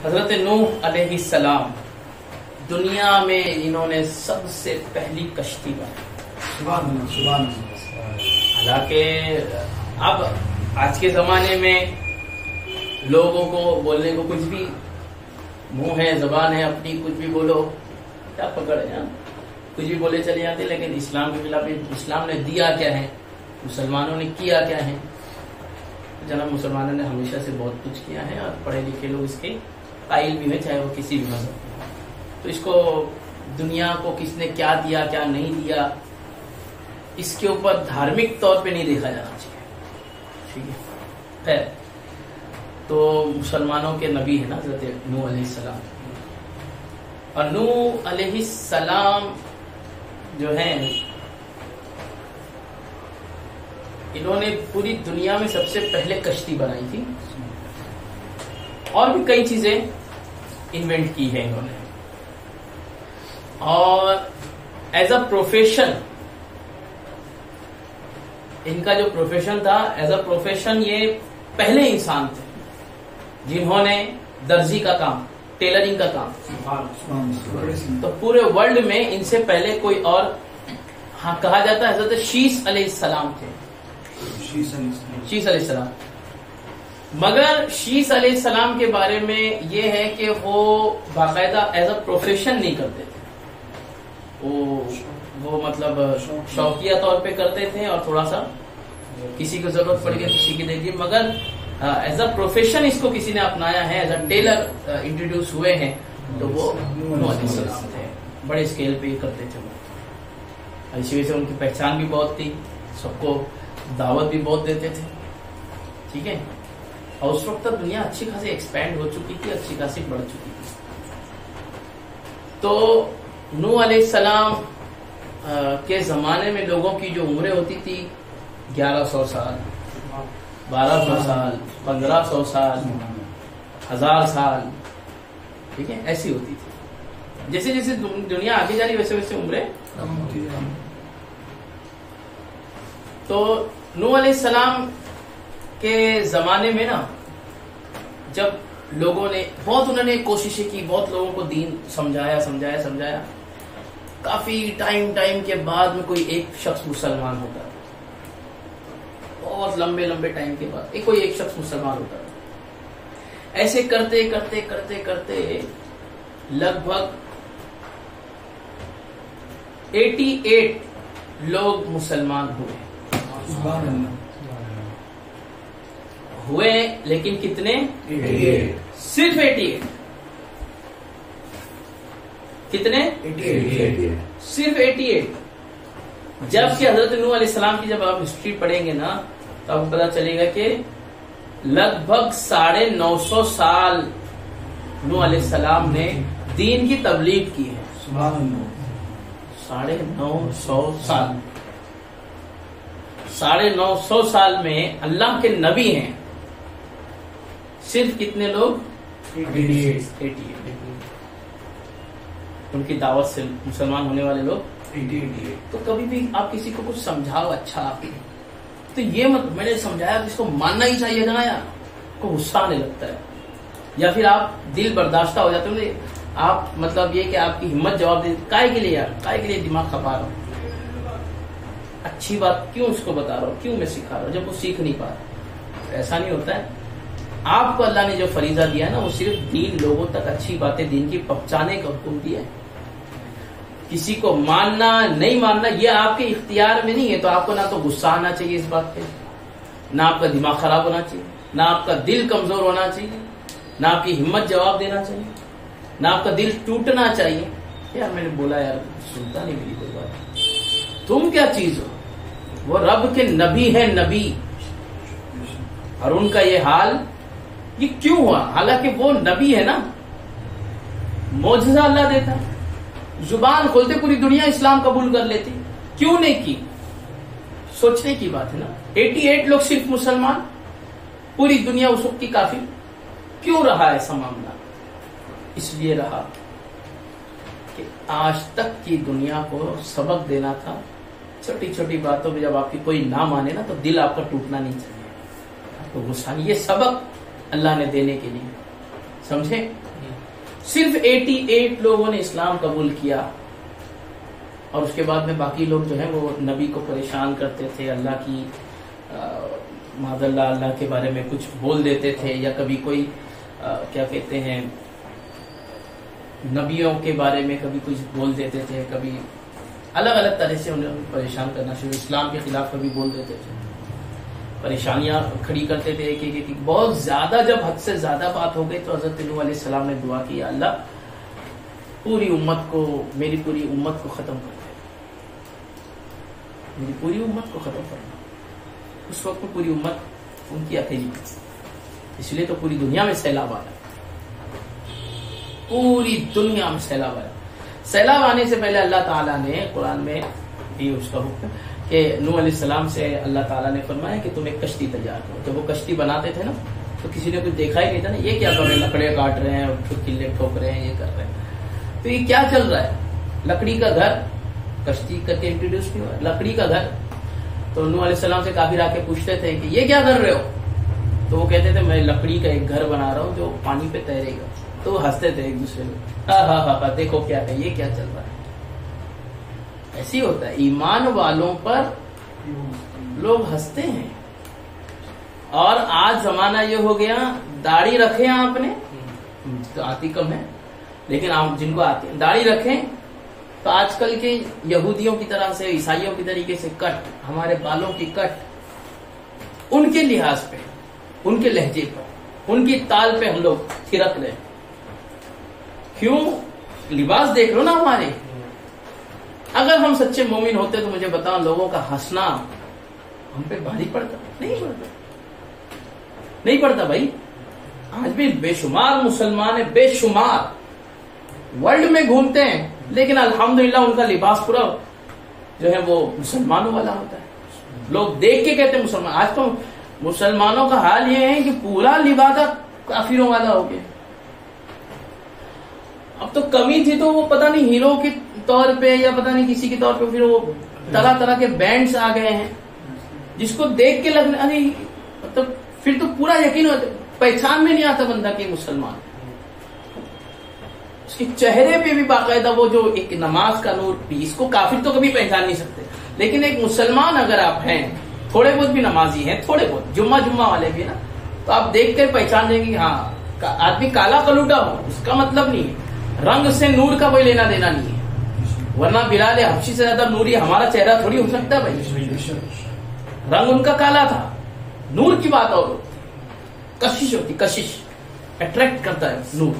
حضرت نوح علیہ السلام دنیا میں انہوں نے سب سے پہلی کشتی بنائی. حالانکہ اب آج کے زمانے میں لوگوں کو بولنے کو کچھ بھی منہ ہے، زبان ہے اپنی، کچھ بھی بولو کیا پکڑ ہے، کچھ بھی بولے چلے جاتے. لیکن اسلام کے خلاف اسلام نے دیا کیا ہے، مسلمانوں نے کیا کیا ہے؟ جناب مسلمانوں نے ہمیشہ سے بہت کچھ کیا ہے اور پڑھے لکھے لوگ اس کے قائل بھی ہیں، چاہے وہ کسی بھی مذہب میں. تو اس کو دنیا کو کس نے کیا دیا کیا نہیں دیا، اس کے اوپر دھارمک طور پہ نہیں دیکھا جانا چاہیے. ٹھیک ہے، خیر. تو مسلمانوں کے نبی ہے نا حضرت نوح علیہ السلام. اور نوح علیہ السلام جو ہیں انہوں نے پوری دنیا میں سب سے پہلے کشتی بنائی تھی، اور بھی کئی چیزیں انوینٹ کی ہے انہوں نے. اور ایز اے پروفیشن ان کا جو پروفیشن تھا، ایز اے پروفیشن یہ پہلے انسان تھے جنہوں نے درزی کا کام، ٹیلرنگ کا کام. تو پورے ورلڈ میں ان سے پہلے کوئی اور کہا جاتا ہے حضرت شیس علیہ السلام تھے. شیس علیہ السلام. مگر شیس علیہ السلام کے بارے میں یہ ہے کہ وہ باقاعدہ ایز اے پروفیشن نہیں کرتے تھے. وہ مطلب شوقیہ طور پہ کرتے تھے، اور تھوڑا سا کسی کو ضرورت پڑ گئی کسی کی دے دی. مگر ایز اے پروفیشن اس کو کسی نے اپنایا ہے، ایز اے ٹیلر انٹروڈیوس ہوئے ہیں، تو وہ نوح علیہ السلام تھے. بڑے اسکیل پہ کرتے تھے وہ. اسی وجہ سے ان کی پہچان بھی بہت تھی، سب کو دعوت بھی بہت دیتے تھے. ٹھیک ہے. اور اس وقت تک دنیا اچھی خاصی ایکسپینڈ ہو چکی تھی، اچھی خاصی بڑھ چکی تھی. تو نوح علیہ السلام کے زمانے میں لوگوں کی جو عمریں ہوتی تھی 1100 سال، 1200 سال، 1500 سال، 1000 سال. ٹھیک ہے، ایسی ہوتی تھی. جیسے جیسے دنیا آگے جا رہی ویسے ویسے عمریں. تو نوح علیہ السلام کے زمانے میں نا، جب لوگوں نے بہت انہوں نے کوششیں کی، بہت لوگوں کو دین سمجھایا. کافی ٹائم کے بعد میں کوئی ایک شخص مسلمان ہوتا ہے. بہت لمبے ٹائم کے بعد کوئی ایک شخص مسلمان ہوتا ہے. ایسے کرتے لگ بھگ 88 لوگ مسلمان ہوئے. لیکن کتنے؟ 88. صرف 88. کتنے؟ 88. صرف 88. جب کہ حضرت نوح علیہ السلام کی جب آپ ہسٹری پڑھیں گے نا، تو آپ کو پتا چلے گا کہ لگ بھگ 950 سال نوح علیہ السلام نے دین کی تبلیغ کی ہے. 950 سال. 950 سال میں اللہ کے نبی ہیں صرف کتنے لوگ؟ 88. ان کی دعوت سے مسلمان ہونے والے لوگ 88. تو کبھی بھی آپ کسی کو کچھ سمجھاؤ اچھا تو یہ میں نے سمجھایا کہ اس کو ماننا ہی چاہیے نا یار، کو غصہ آنے لگتا ہے، یا پھر آپ دل برداشتہ ہو جاتے ہیں. آپ مطلب یہ کہ آپ کی ہمت جواب دے، کائے کے لیے یار، کائے کے لیے دماغ کھپا رہا ہوں، اچھی بات کیوں اس کو بتا رہا ہوں، کیوں میں سکھا رہا ہوں جب وہ سیکھ نہیں پا رہا. ایسا نہیں ہوتا ہے. آپ کو اللہ نے جو فریضہ دیا نا، وہ صرف دین لوگوں تک اچھی باتیں دین کی پہنچانے کا حکم دیا ہے. کسی کو ماننا نہیں ماننا یہ آپ کے اختیار میں نہیں ہے. تو آپ کو نہ تو غصہ آنا چاہیے اس بات پہ، نہ آپ کا دماغ خراب ہونا چاہیے، نہ آپ کا دل کمزور ہونا چاہیے، نہ آپ کی ہمت جواب دینا چاہیے، نہ آپ کا دل ٹوٹنا چاہیے. یار میں نے بولا یار سنتا نہیں میری کوئی بات. تم کیا چیز ہو؟ وہ رب کے نبی ہے، نبی. اور ان کا یہ حال یہ کیوں ہوا؟ حالانکہ وہ نبی ہے نا، معجزہ اللہ دیتا، زبان کھولتے پوری دنیا اسلام قبول کر لیتی. کیوں نہیں کی؟ سوچنے کی بات ہے نا. 88 لوگ صرف مسلمان، پوری دنیا اس وقت کی کافی. کیوں رہا ایسا معاملہ؟ اس لیے رہا کہ آج تک کی دنیا کو سبق دینا تھا. چھوٹی چھوٹی باتوں پہ جب آپ کی کوئی نہ مانے نا، تو دل آپ کا ٹوٹنا نہیں چاہیے، آپ کو غصہ نہیں. یہ سبق اللہ نے دینے کے لیے समझे? सिर्फ 88 लोगों ने इस्लाम कबूल किया, और उसके बाद में बाकी लोग जो है वो नबी को परेशान करते थे, अल्लाह की मादल्ला अल्लाह के बारे में कुछ बोल देते थे, या कभी कोई क्या कहते हैं नबियों के बारे में कभी कुछ बोल देते थे, कभी अलग अलग तरह से उन्हें परेशान करना शुरू, इस्लाम के खिलाफ कभी बोल देते थे, परेशानियां खड़ी करते थे एक एक। बहुत ज्यादा जब हद से ज्यादा बात हो गई तो हजरत नूह अलैहि सलाम ने दुआ की, अल्लाह पूरी उम्मत को, मेरी पूरी उम्मत को खत्म कर दे, मेरी पूरी उम्मत को खत्म करना। उस वक्त में पूरी उम्मत उनकी अकेली, इसलिए तो पूरी दुनिया में सैलाब आया, पूरी दुनिया में सैलाब आया। सैलाब आने से पहले अल्लाह ताला ने कुरान में दी उसका हुक्म कि नूह अलैहिस्सलाम से अल्लाह ताला ने फरमाया कि तुम एक कश्ती तैयार करो। जब वो कश्ती बनाते थे ना तो किसी ने कुछ देखा ही नहीं था ना, ये क्या कर रहे हैं, लकड़ियां काट रहे हैं, फिर किले ठोक रहे हैं, ये कर रहे हैं, तो ये क्या चल रहा है? लकड़ी का घर, कश्ती करके इंट्रोड्यूस नहीं हुआ, लकड़ी का घर। तो नूह अलैहिस्सलाम से काफिर आके पूछते थे कि ये क्या कर रहे हो? तो वो कहते थे मैं लकड़ी का एक घर बना रहा हूँ जो पानी पे तैरेगा। तो वो हंसते थे एक दूसरे को, हा देखो क्या है, ये क्या चल रहा है। ऐसी होता है, ईमान वालों पर लोग हंसते हैं। और आज जमाना ये हो गया, दाढ़ी रखें आपने तो आती कम है, लेकिन आप जिनको आती है दाढ़ी रखें तो आजकल के यहूदियों की तरह से, ईसाइयों की तरीके से कट, हमारे बालों की कट, उनके लिहाज पे, उनके लहजे पर, उनकी ताल पे हम लोग थिरक रहे। क्यों? लिबास देख लो ना हमारे। अगर हम सच्चे मोमिन होते तो मुझे बताओ, लोगों का हंसना हम पे भारी पड़ता? नहीं पड़ता, नहीं पड़ता भाई। आज भी बेशुमार मुसलमान है, बेशुमार वर्ल्ड में घूमते हैं, लेकिन अल्हम्दुलिल्लाह उनका लिबास पूरा जो है वो मुसलमानों वाला होता है। लोग देख के कहते हैं मुसलमान। आज तो मुसलमानों का हाल ये है कि पूरा लिबासा काफिरों वाला हो गया। अब तो कमी थी तो वो पता नहीं हीरो के तौर पे या पता नहीं किसी के तौर पे, फिर वो तरह तरह के बैंड्स आ गए हैं जिसको देख के लगने, अरे मतलब फिर तो पूरा यकीन होता, पहचान में नहीं आता बंदा के मुसलमान। उसके चेहरे पे भी बाकायदा वो जो एक नमाज का नूर भी, इसको काफिर तो कभी पहचान नहीं सकते, लेकिन एक मुसलमान अगर आप हैं, थोड़े बहुत भी नमाजी हैं, थोड़े बहुत जुम्मा वाले भी ना, तो आप देख कर पहचान जाएंगे कि हाँ आदमी काला कलूटा हो, उसका मतलब नहीं है, रंग से नूर का कोई लेना देना नहीं है। वरना बिलाल हबशी से ज्यादा नूरी हमारा चेहरा थोड़ी हो सकता है भाई। रंग उनका काला था, नूर की बात और कशिश होती, कशिश अट्रैक्ट करता है नूर।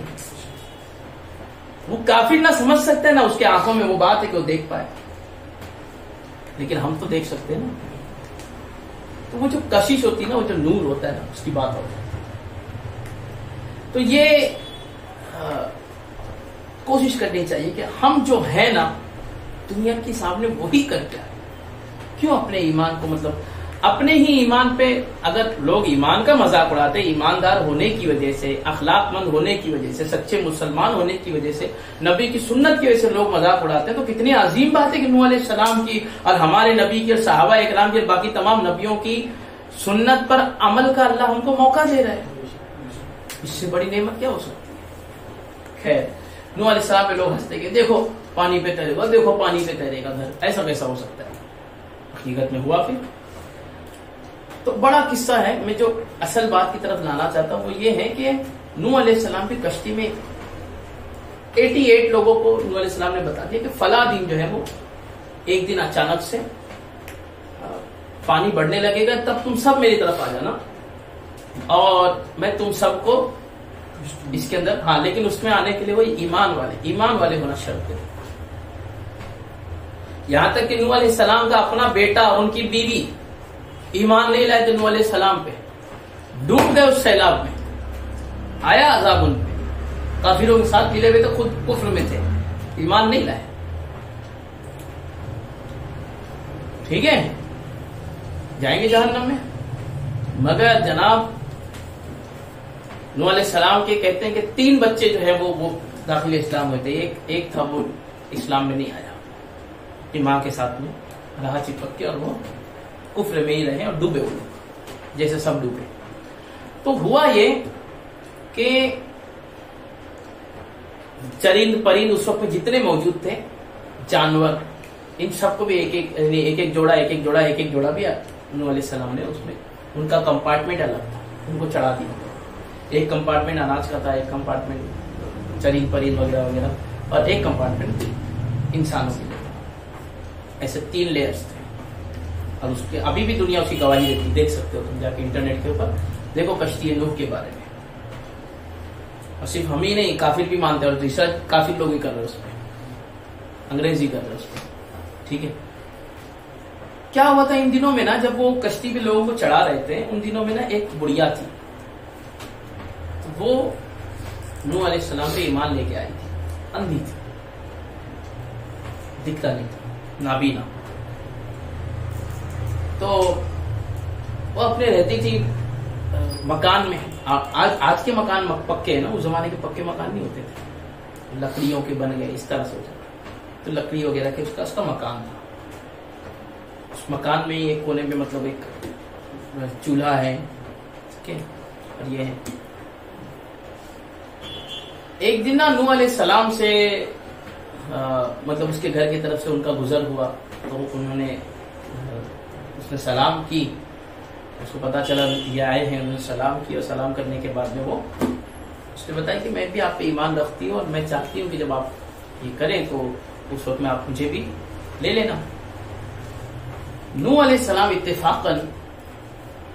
वो काफिर ना समझ सकते ना, उसके आंखों में वो बात है कि वो देख पाए, लेकिन हम तो देख सकते हैं ना। तो वो जो कशिश होती है ना, वो जो नूर होता है ना, उसकी बात होती है। तो ये कोशिश करनी चाहिए कि हम जो है ना दुनिया के सामने वही करके आए। क्यों अपने ईमान को, मतलब अपने ही ईमान पे अगर लोग ईमान का मजाक उड़ाते, ईमानदार होने की वजह से, अखलाकमंद होने की वजह से, सच्चे मुसलमान होने की वजह से, नबी की सुन्नत की वजह से लोग मजाक उड़ाते हैं, तो कितनी अजीम बात है कि नूह अलैहिस्सलाम की और हमारे नबी की और सहाबा इकराम की और बाकी तमाम नबियों की सुन्नत पर अमल का अल्लाह हमको मौका दे रहा है। इससे बड़ी नेमत क्या हो सकती है? खैर, नूह अलैहिस्सलाम पे लोग हंसते कि देखो पानी पे तैरेगा, देखो पानी पे तैरेगा घर, ऐसा कैसा हो सकता है? हकीकत में हुआ। फिर तो बड़ा किस्सा है। मैं जो असल बात की तरफ लाना चाहता हूं वो ये है कि नूह अलैहिस्सलाम की कश्ती में 88 लोगों को नूह अलैहिस्सलाम ने बता दिया कि फला दिन जो है वो एक दिन अचानक से पानी बढ़ने लगेगा, तब तुम सब मेरी तरफ आ जाना और मैं तुम सबको इसके अंदर, हाँ लेकिन उसमें आने के लिए वही ईमान वाले होना शर्त है। यहां तक कि नूह अलैहिस्सलाम का अपना बेटा और उनकी बीवी ईमान नहीं लाए, तो नूह अलैहिस्सलाम पे डूब गए उस सैलाब में, आया अजाब उन पे। काफिरों के साथ मिले हुए तो खुद कुफ्र में थे, ईमान नहीं लाए। ठीक है, जाएंगे जहन्नम में। मगर जनाब नूह अलैहिस्सलाम के कहते हैं कि 3 बच्चे जो है वो दाखिल इस्लाम हुए थे। एक था वो इस्लाम में नहीं आया, मां के साथ में रहा चिपक के, और वो कुफ्र में ही रहे और डूबे, वो लोग जैसे सब डूबे। तो हुआ ये कि चरिंद परिंद उस वक्त में जितने मौजूद थे, जानवर, इन सबको भी एक एक जोड़ा भी नूह अलैहिस्सलाम ने उसमें, उनका कंपार्टमेंट अलग था, उनको चढ़ा दिया। एक कंपार्टमेंट अनाज का था, एक कंपार्टमेंट चरिंद परिंद वगैरह वगैरह, और एक कंपार्टमेंट इंसानों के लिए। ऐसे 3 लेयर्स थे। और उसके अभी भी दुनिया उसकी गवाही देती, देख सकते हो तुम जाके इंटरनेट के ऊपर देखो कश्ती नूह के बारे में। और सिर्फ हम ही नहीं, काफिर भी मानते हैं, और रिसर्च काफिर लोग ही कर रहे हैं उस पर, अंग्रेजी कर रहे हैं उस पर। ठीक है, क्या हुआ था इन दिनों में ना, जब वो कश्ती पे लोगों को चढ़ा रहे थे, उन दिनों में ना एक बुढ़िया थी, तो वो नूह अलैहिस्सलाम पे ईमान लेके आई थी, अंधी थी, दिखता नहीं था, नाबीना। तो वो अपने रहती थी मकान में। आज के मकान पक्के हैं ना, उस जमाने के पक्के मकान नहीं होते थे, लकड़ियों के बन गए इस तरह से हो जाते, तो लकड़ी वगैरह के उसका मकान था। उस मकान में ही एक कोने में मतलब एक चूल्हा है, ठीक है, और ये है। एक दिन ना नूह अलैहिस्सलाम से मतलब उसके घर की तरफ से उनका गुजर हुआ, तो उन्होंने उसने सलाम की, उसको पता चला ये आए हैं, उन्होंने सलाम की, और सलाम करने के बाद में वो उसने बताया कि मैं भी आप पे ईमान रखती हूँ, और मैं चाहती हूँ कि जब आप ये करें तो उस वक्त में आप मुझे भी ले लेना। नूह अलैहिस्सलाम इत्तेफाकन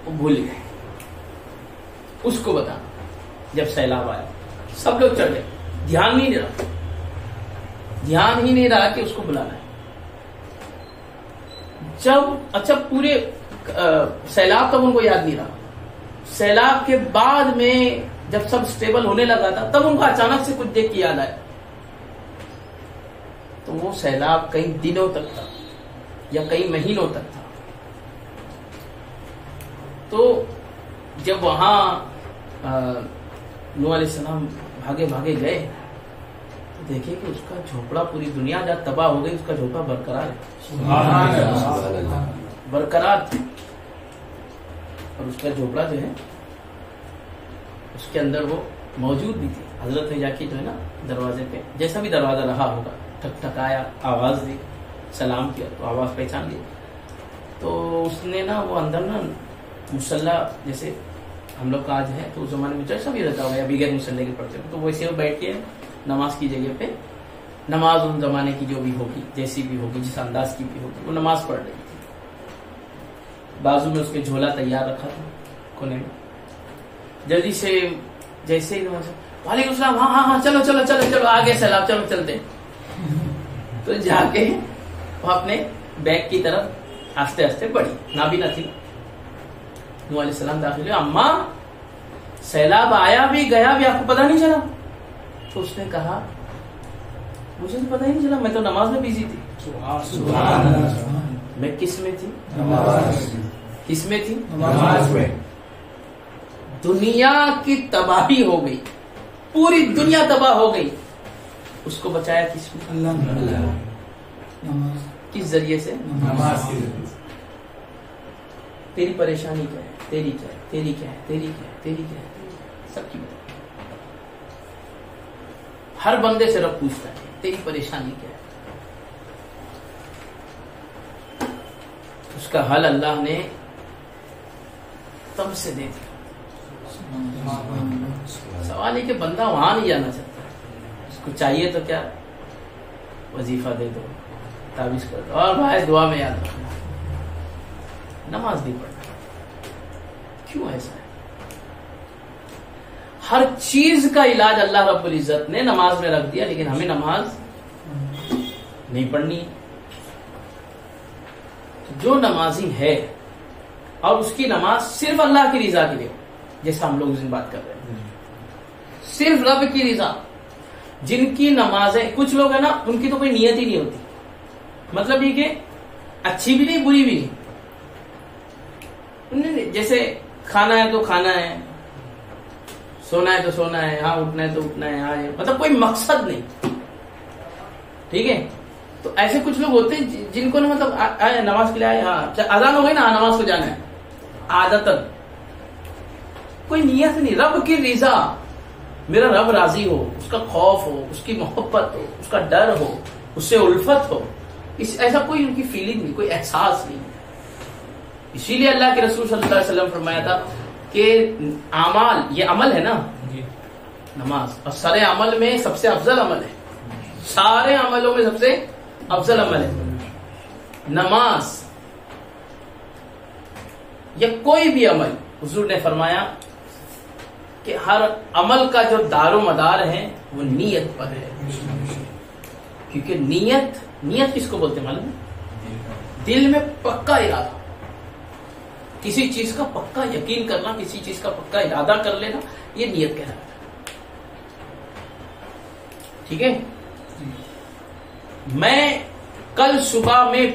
वो भूल गए उसको बताना। जब सैलाब आया सब लोग चढ़ गए, ध्यान ही नहीं रहा कि उसको बुलाना है। जब अच्छा पूरे सैलाब तब उनको याद नहीं रहा, सैलाब के बाद में जब सब स्टेबल होने लगा था, तब उनको अचानक से कुछ देख के याद आया। तो वो सैलाब कई दिनों तक था या कई महीनों तक था। तो जब वहां नूह अलैहिस्सलाम भागे भागे गए, तो देखे कि उसका झोपड़ा, पूरी दुनिया जब तबाह हो गई, उसका झोपड़ा बरकरार है, बरकरार था। और उसका झोपड़ा जो है उसके अंदर वो मौजूद भी थी। हजरत ने जाके जो है ना दरवाजे पे, जैसा भी दरवाजा रहा होगा, ठकठकाया, आवाज दी, सलाम किया, तो आवाज पहचान ली। तो उसने ना वो अंदर ना मुसल्ला, जैसे हम लोग का आज है, तो उस जमाने में जैसा भी रहता होगा या बगैर मुसल्ले के पढ़ते हो, तो वैसे वो बैठ के नमाज की जगह पे, नमाज उन जमाने की जो भी होगी, जैसी भी होगी, जिस अंदाज की भी होगी, वो नमाज पढ़ रही थी। बाजू में उसके झोला तैयार रखा था कोने में। जल्दी से जैसे ही नमाज, वालेकुम सलाम, हाँ चलो आगे सलाम, चलो चलते। तो जाके वो अपने बैग की तरफ आस्ते आस्ते बढ़ी, नाबीना थी। नूह अलैहिस्सलाम दाखिल हुए, अम्मा सैलाब आया भी गया भी, आपको पता नहीं चला? तो उसने कहा मुझे तो पता ही नहीं चला, मैं तो नमाज में बिजी थी। मैं किस में थी? किस में थी? नमाज में। दुनिया की तबाही हो गई, पूरी दुनिया तबाह हो गई, उसको बचाया किसने? अल्लाह। किस जरिए से? नमाज के जरिए। तेरी परेशानी क्या है? तेरी क्या है? तेरी क्या है? तेरी क्या है? तेरी क्या है? सबकी बता। हर बंदे से रब पूछता है तेरी परेशानी क्या है? उसका हल अल्लाह ने तब से दे दिया। सवाल है कि बंदा वहां नहीं जाना चाहता, उसको चाहिए तो क्या, वजीफा दे दो, ताबीज कर दो, और भाई दुआ में याद रखना, नमाज नहीं पढ़ना। क्यों ऐसा है? हर चीज का इलाज अल्लाह रब्बुल इज्जत ने नमाज में रख दिया, लेकिन हमें नमाज नहीं पढ़नी। जो नमाजी है और उसकी नमाज सिर्फ अल्लाह की रिजा के लिए, जैसा हम लोग उस दिन बात कर रहे हैं, सिर्फ रब की रिजा, जिनकी नमाजें, कुछ लोग है ना उनकी तो कोई नियत ही नहीं होती, मतलब ये कि अच्छी भी नहीं बुरी भी नहीं, जैसे खाना है तो खाना है, सोना है तो सोना है, हाँ उठना है तो उठना है, हाँ मतलब कोई मकसद नहीं। ठीक है, तो ऐसे कुछ लोग होते हैं जिनको ना मतलब आए नमाज के लिए आए, हाँ अजान हो गई ना, नमाज को जाना है, आदतन, कोई नियत नहीं, रब की रिजा। میرا رب راضی ہو، اس کا خوف ہو، اس کی محبت ہو، اس کا ڈر ہو، اس سے الفت ہو، ایسا کوئی ان کی فیلنگ نہیں، کوئی احساس نہیں. اسی لیے اللہ کے رسول صلی اللہ علیہ وسلم فرمایا تھا کہ اعمال، یہ عمل ہے نا نماز، اور سارے عمل میں سب سے افضل عمل ہے، سارے عملوں میں سب سے افضل عمل ہے نماز. یا کوئی بھی عمل، حضور نے فرمایا کہ ہر عمل کا جو دار و مدار ہے وہ نیت پر ہے. کیونکہ نیت کس کو بولتے ہیں معلوم ہے؟ دل میں پکا ارادہ، کسی چیز کا پکا یقین کرنا، کسی چیز کا پکا ارادہ کر لینا، یہ نیت کہلاتا ہے. ٹھیک ہے، میں کل صبح میں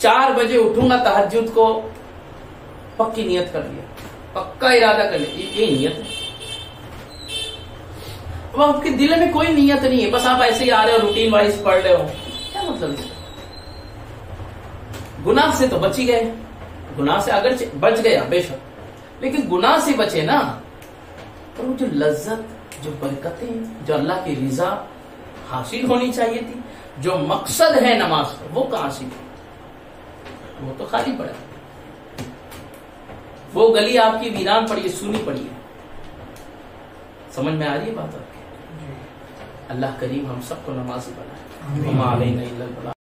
4 بجے اٹھوں گا تہجد کو، پکی نیت کر لیا، پکا ارادہ کر لیا، یہ نیت ہے. اب آپ کے دل میں کوئی نیت نہیں ہے، بس آپ ایسے ہی آ رہے ہو، روٹین وائز پڑھ رہے ہو، کیا مطلب اس کا؟ گناہ سے تو بچ ہی گئے، گناہ سے اگر بچ گیا بے شک، لیکن گناہ سے بچے نا، تو وہ جو لذت، جو برکتیں، جو اللہ کی رضا حاصل ہونی چاہیے تھی، جو مقصد ہے نماز کا، وہ کہاں سے تھی؟ وہ تو خالی پڑا. وہ گلی آپ کی ویران پڑی ہے، سونی پڑی ہے. سمجھ میں آ رہی ہے بات آپ کی؟ اللہ کریم ہم سب کو نمازی بنائے.